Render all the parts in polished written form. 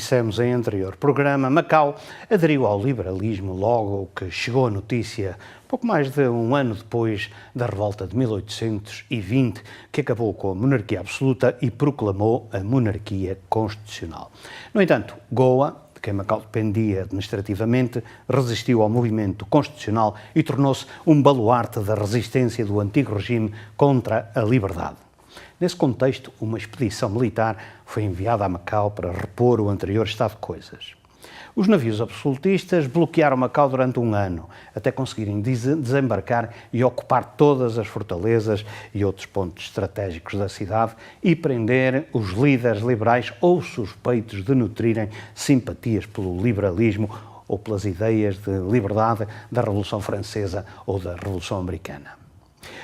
dissemos em anterior programa, Macau aderiu ao liberalismo logo que chegou a notícia, pouco mais de um ano depois da revolta de 1820, que acabou com a monarquia absoluta e proclamou a monarquia constitucional. No entanto, Goa, de quem Macau dependia administrativamente, resistiu ao movimento constitucional e tornou-se um baluarte da resistência do antigo regime contra a liberdade. Nesse contexto, uma expedição militar foi enviada a Macau para repor o anterior estado de coisas. Os navios absolutistas bloquearam Macau durante um ano, até conseguirem desembarcar e ocupar todas as fortalezas e outros pontos estratégicos da cidade e prender os líderes liberais ou suspeitos de nutrirem simpatias pelo liberalismo ou pelas ideias de liberdade da Revolução Francesa ou da Revolução Americana.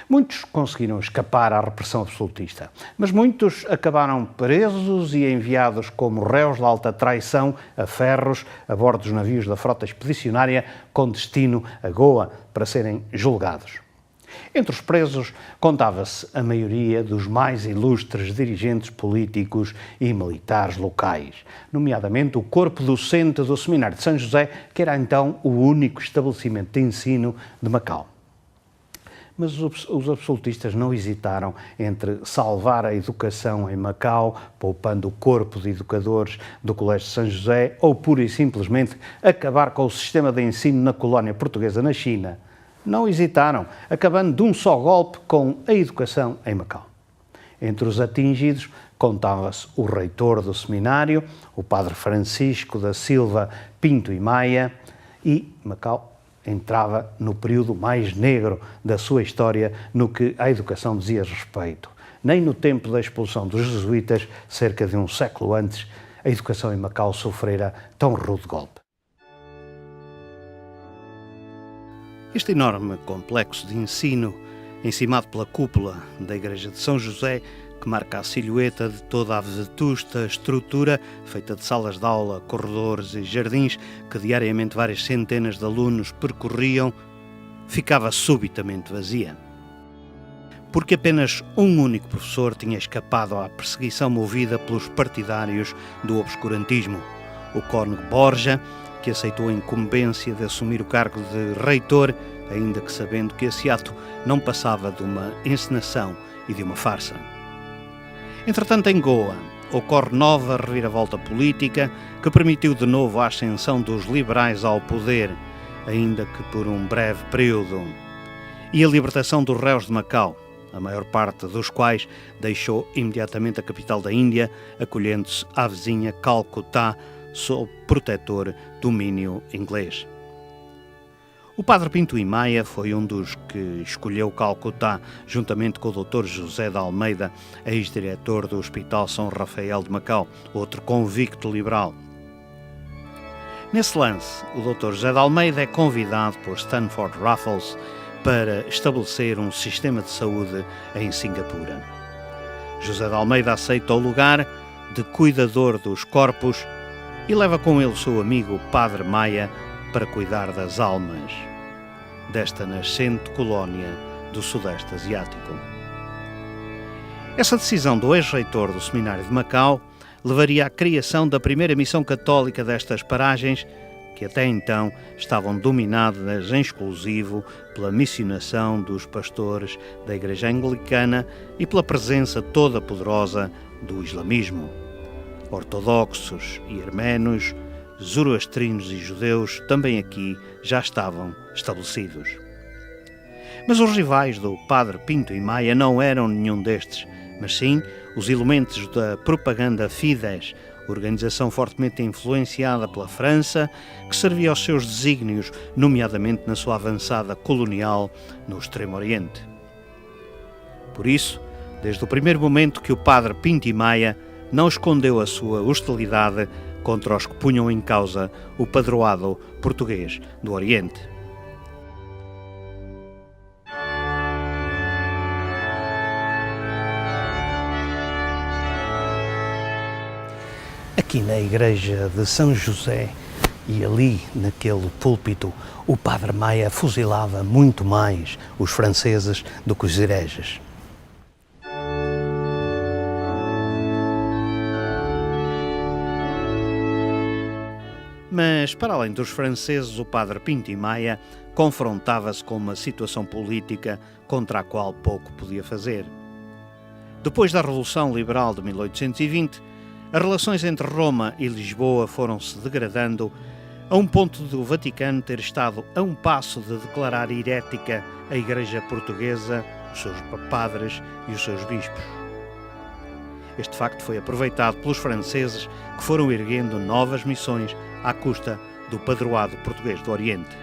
Muitos conseguiram escapar à repressão absolutista, mas muitos acabaram presos e enviados como réus de alta traição a ferros a bordo dos navios da frota expedicionária com destino a Goa para serem julgados. Entre os presos contava-se a maioria dos mais ilustres dirigentes políticos e militares locais, nomeadamente o corpo docente do Seminário de São José, que era então o único estabelecimento de ensino de Macau. Mas os absolutistas não hesitaram entre salvar a educação em Macau, poupando o corpo de educadores do Colégio de São José, ou pura e simplesmente acabar com o sistema de ensino na colónia portuguesa na China. Não hesitaram, acabando de um só golpe com a educação em Macau. Entre os atingidos contava-se o reitor do seminário, o padre Francisco da Silva Pinto e Maia, e Macau entrava no período mais negro da sua história no que à educação dizia respeito. Nem no tempo da expulsão dos jesuítas, cerca de um século antes, a educação em Macau sofrera tão rude golpe. Este enorme complexo de ensino, encimado pela cúpula da Igreja de São José, que marca a silhueta de toda a vetusta estrutura, feita de salas de aula, corredores e jardins, que diariamente várias centenas de alunos percorriam, ficava subitamente vazia. Porque apenas um único professor tinha escapado à perseguição movida pelos partidários do obscurantismo, o cônego Borja, que aceitou a incumbência de assumir o cargo de reitor, ainda que sabendo que esse ato não passava de uma encenação e de uma farsa. Entretanto, em Goa, ocorre nova reviravolta política que permitiu de novo a ascensão dos liberais ao poder, ainda que por um breve período, e a libertação dos réus de Macau, a maior parte dos quais deixou imediatamente a capital da Índia, acolhendo-se à vizinha Calcutá, sob protetor domínio inglês. O padre Pinto e Maia foi um dos que escolheu Calcutá, juntamente com o Dr. José de Almeida, ex-diretor do Hospital São Rafael de Macau, outro convicto liberal. Nesse lance, o Dr. José de Almeida é convidado por Stanford Raffles para estabelecer um sistema de saúde em Singapura. José de Almeida aceita o lugar de cuidador dos corpos e leva com ele o seu amigo Padre Maia para cuidar das almas desta nascente colónia do Sudeste Asiático. Essa decisão do ex-reitor do Seminário de Macau levaria à criação da primeira missão católica destas paragens, que até então estavam dominadas em exclusivo pela missionação dos pastores da Igreja Anglicana e pela presença toda poderosa do islamismo. Ortodoxos e armenos, zoroastrinos e judeus também aqui já estavam estabelecidos. Mas os rivais do padre Pinto e Maia não eram nenhum destes, mas sim os elementos da propaganda Fidesz, organização fortemente influenciada pela França, que servia aos seus desígnios, nomeadamente na sua avançada colonial no Extremo Oriente. Por isso, desde o primeiro momento que o padre Pinto e Maia não escondeu a sua hostilidade contra os que punham em causa o padroado português do Oriente. Aqui na igreja de São José e ali naquele púlpito, o padre Maia fuzilava muito mais os franceses do que os hereges. Mas, para além dos franceses, o padre Pinto e Maia confrontava-se com uma situação política contra a qual pouco podia fazer. Depois da Revolução Liberal de 1820, as relações entre Roma e Lisboa foram-se degradando a um ponto do Vaticano ter estado a um passo de declarar herética a Igreja Portuguesa, os seus padres e os seus bispos. Este facto foi aproveitado pelos franceses, que foram erguendo novas missões à custa do padroado português do Oriente.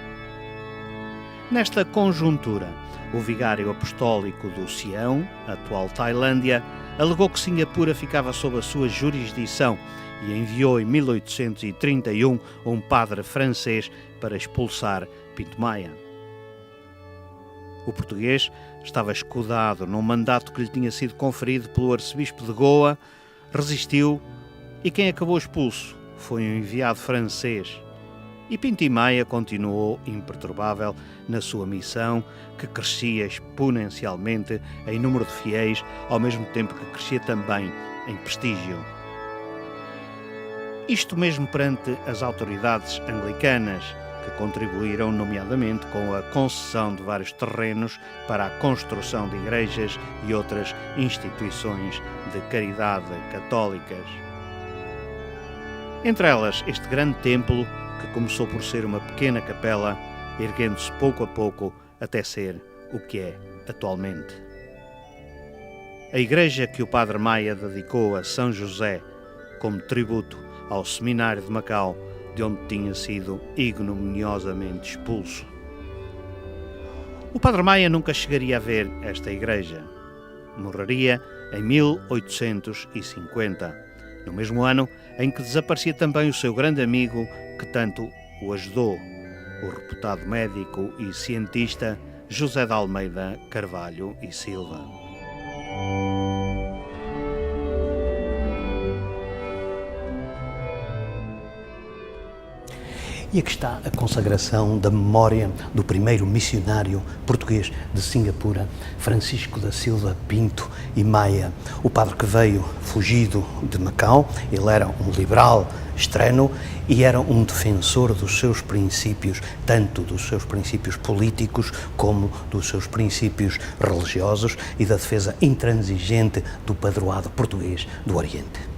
Nesta conjuntura, o vigário apostólico do Sião, atual Tailândia, alegou que Singapura ficava sob a sua jurisdição e enviou em 1831 um padre francês para expulsar Pinto Maia. O português estava escudado num mandato que lhe tinha sido conferido pelo arcebispo de Goa, resistiu e quem acabou expulso foi um enviado francês. E Pinto e Maia continuou imperturbável na sua missão, que crescia exponencialmente em número de fiéis, ao mesmo tempo que crescia também em prestígio. Isto mesmo perante as autoridades anglicanas, que contribuíram nomeadamente com a concessão de vários terrenos para a construção de igrejas e outras instituições de caridade católicas. Entre elas, este grande templo, que começou por ser uma pequena capela, erguendo-se pouco a pouco até ser o que é atualmente. A igreja que o padre Maia dedicou a São José como tributo ao seminário de Macau, de onde tinha sido ignominiosamente expulso. O padre Maia nunca chegaria a ver esta igreja. Morreria em 1850, no mesmo ano em que desaparecia também o seu grande amigo que tanto o ajudou, o reputado médico e cientista José de Almeida Carvalho e Silva. E aqui está a consagração da memória do primeiro missionário português de Singapura, Francisco da Silva Pinto e Maia, o padre que veio fugido de Macau. Ele era um liberal extremo e era um defensor dos seus princípios, tanto dos seus princípios políticos como dos seus princípios religiosos e da defesa intransigente do padroado português do Oriente.